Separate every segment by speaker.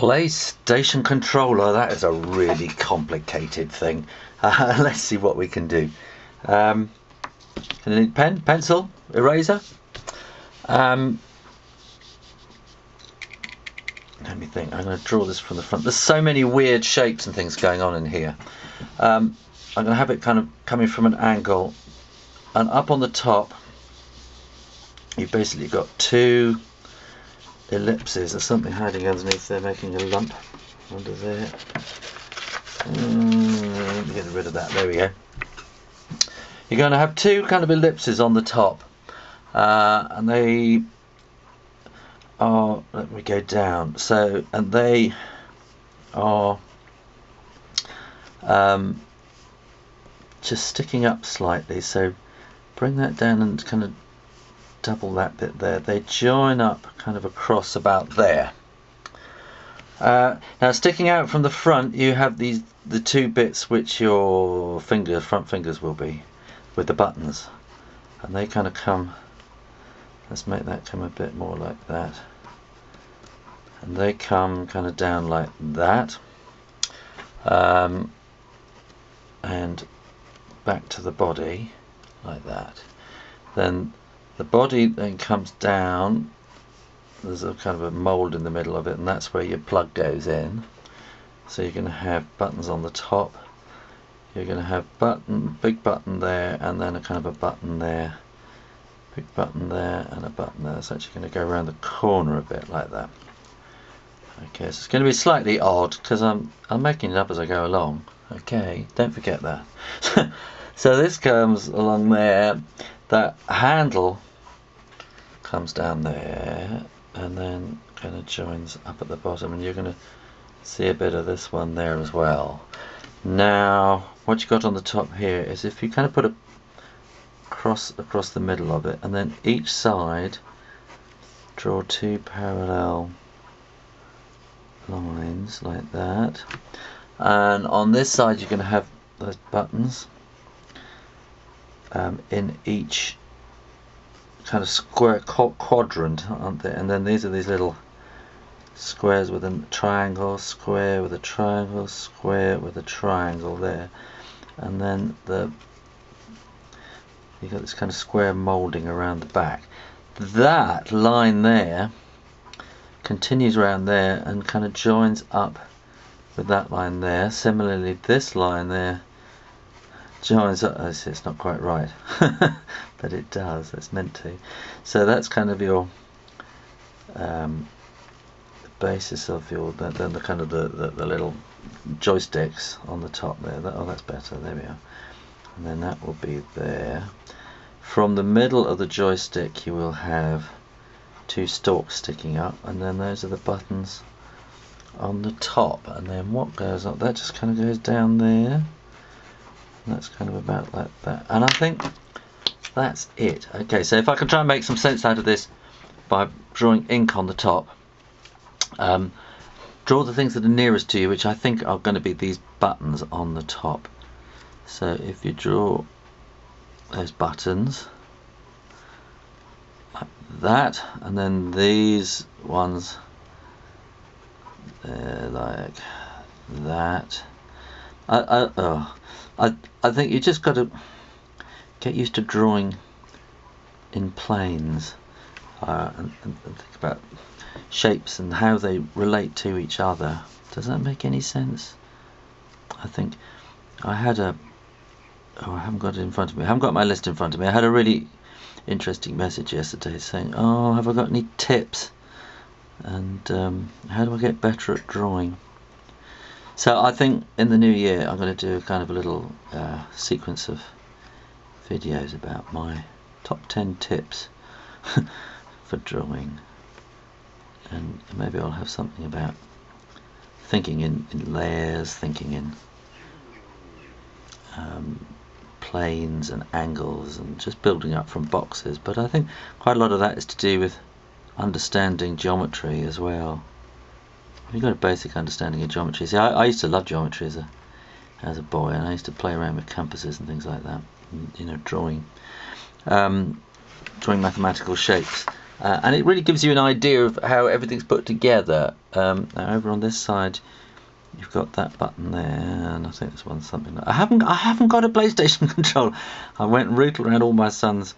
Speaker 1: Playtstation Controller, that is a really complicated thing. Let's see what we can do. Can I need pen, pencil, eraser? Let me think. I'm going to draw this from the front. There's so many weird shapes and things going on in here. I'm going to have it kind of coming from an angle, and up on the top you've basically got two ellipses. There's something hiding underneath there, making a lump under there. Let me get rid of that. There we go. You're going to have two kind of ellipses on the top, and they are, let me go down, so, and they are just sticking up slightly, so bring that down and kind of double that bit there. They join up kind of across about there. Now sticking out from the front you have the two bits which your front fingers will be, with the buttons, and they kind of come, let's make that come a bit more like that, and they come kind of down like that, and back to the body like that. Then the body then comes down, there's a kind of a mould in the middle of it, and that's where your plug goes in. So you're going to have buttons on the top, you're going to have big button there, and then a kind of a button there, big button there, and a button there. It's actually going to go around the corner a bit like that. Okay, so it's going to be slightly odd because I'm making it up as I go along. Okay, don't forget that. So this comes along there, that handle comes down there, and then kind of joins up at the bottom, and you're going to see a bit of this one there as well. Now what you got on the top here is, if you kind of put a cross across the middle of it, and then each side draw two parallel lines like that, and on this side you're going to have those buttons in each kind of square quadrant, aren't they? And then these are these little squares with a triangle, square with a triangle, square with a triangle there, and then you've got this kind of square moulding around the back. That line there continues around there and kind of joins up with that line there. Similarly, this line there joins up. It's not quite right, but it does. It's meant to. So that's kind of your basis of your, then the kind of the little joysticks on the top there. Oh, that's better. There we are. And then that will be there. From the middle of the joystick you will have two stalks sticking up, and then those are the buttons on the top. And then what goes up, that just kind of goes down there, and that's kind of about like that. And I think that's it. Okay, so if I can try and make some sense out of this by drawing ink on the top, draw the things that are nearest to you, which I think are going to be these buttons on the top. So if you draw those buttons like that, and then these ones like that, I think you just got to get used to drawing in planes, and think about shapes and how they relate to each other. Does that make any sense? I think I had I haven't got it in front of me. I haven't got my list in front of me. I had a really interesting message yesterday saying, oh, have I got any tips? And how do I get better at drawing? So I think in the new year I'm going to do kind of a little sequence of videos about my top 10 tips for drawing. And maybe I'll have something about thinking in layers, thinking in planes and angles, and just building up from boxes. But I think quite a lot of that is to do with understanding geometry as well. You've got a basic understanding of geometry. See, I used to love geometry as a boy, and I used to play around with compasses and things like that, and, you know, drawing mathematical shapes. and it really gives you an idea of how everything's put together. Now over on this side, you've got that button there, and I think this one's something like, I haven't got a PlayStation controller. I went and rootled around all my son's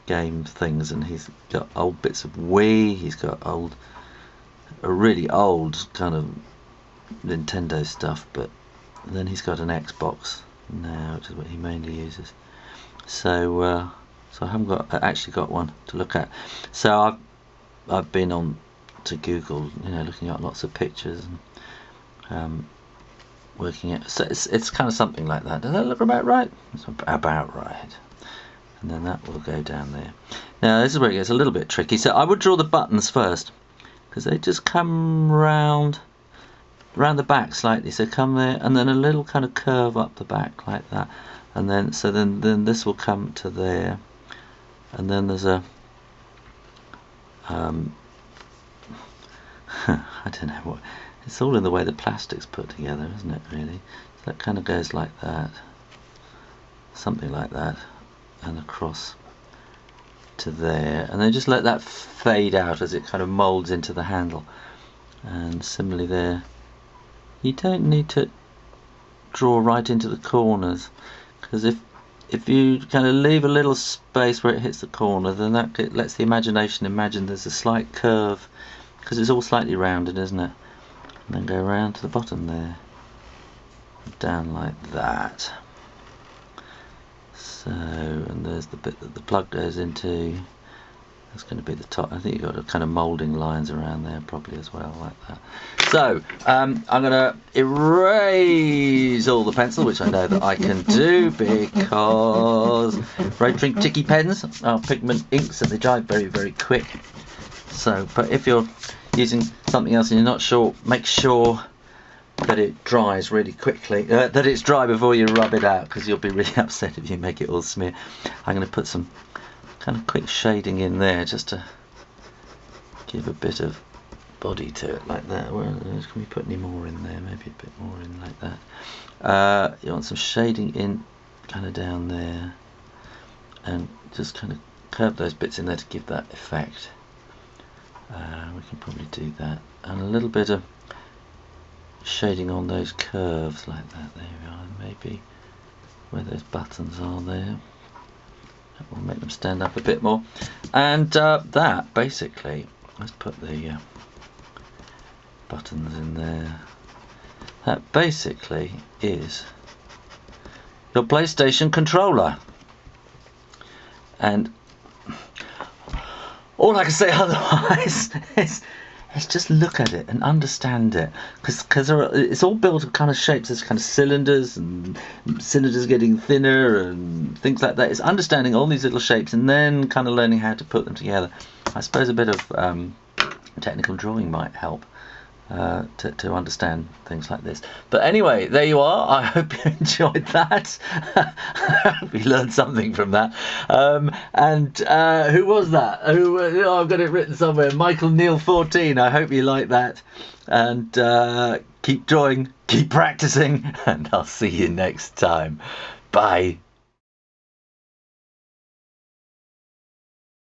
Speaker 1: game things, and he's got old bits of Wii. He's got a really old kind of Nintendo stuff, but then he's got an Xbox now, which is what he mainly uses. So I haven't actually got one to look at. So I've been on to Google, looking at lots of pictures and working it. So it's kind of something like that. Does that look about right? It's about right. And then that will go down there. Now this is where it gets a little bit tricky. So I would draw the buttons first, because they just come round the back slightly. So come there, and then a little kind of curve up the back like that, and then then this will come to there, and then there's a I don't know what. It's all in the way the plastic's put together, isn't it? Really. So that kind of goes like that, something like that, and across to there, and then just let that fade out as it kind of molds into the handle. And similarly there, you don't need to draw right into the corners, because if you kind of leave a little space where it hits the corner, then that lets the imagination imagine there's a slight curve, because it's all slightly rounded, isn't it? And then go around to the bottom there, down like that. So, and there's the bit that the plug goes into. That's going to be the top. I think you've got a kind of moulding lines around there probably as well, like that. So I'm going to erase all the pencil, which I know that I can do, because Road Drink Ticky pens are pigment inks and they dry very, very quick. So, but if you're using something else and you're not sure, make sure that it dries really quickly, that it's dry before you rub it out, because you'll be really upset if you make it all smear. I'm going to put some kind of quick shading in there just to give a bit of body to it, like that. Well, can we put any more in there? Maybe a bit more in like that. You want some shading in kind of down there, and just kind of curve those bits in there to give that effect. We can probably do that, and a little bit of shading on those curves like that. There we are, and maybe where those buttons are there. That will make them stand up a bit more. And that basically, let's put the buttons in there. That basically is your PlayStation controller. And all I can say otherwise is just look at it and understand it, because it's all built of kind of shapes. There's kind of cylinders, and cylinders getting thinner and things like that. It's understanding all these little shapes and then kind of learning how to put them together. I suppose a bit of technical drawing might help to understand things like this. But anyway, there you are. I hope you enjoyed that. I hope you learned something from that. And who was that? I've got it written somewhere. Michael Neal 14. I hope you like that. And keep drawing, keep practicing, and I'll see you next time. Bye.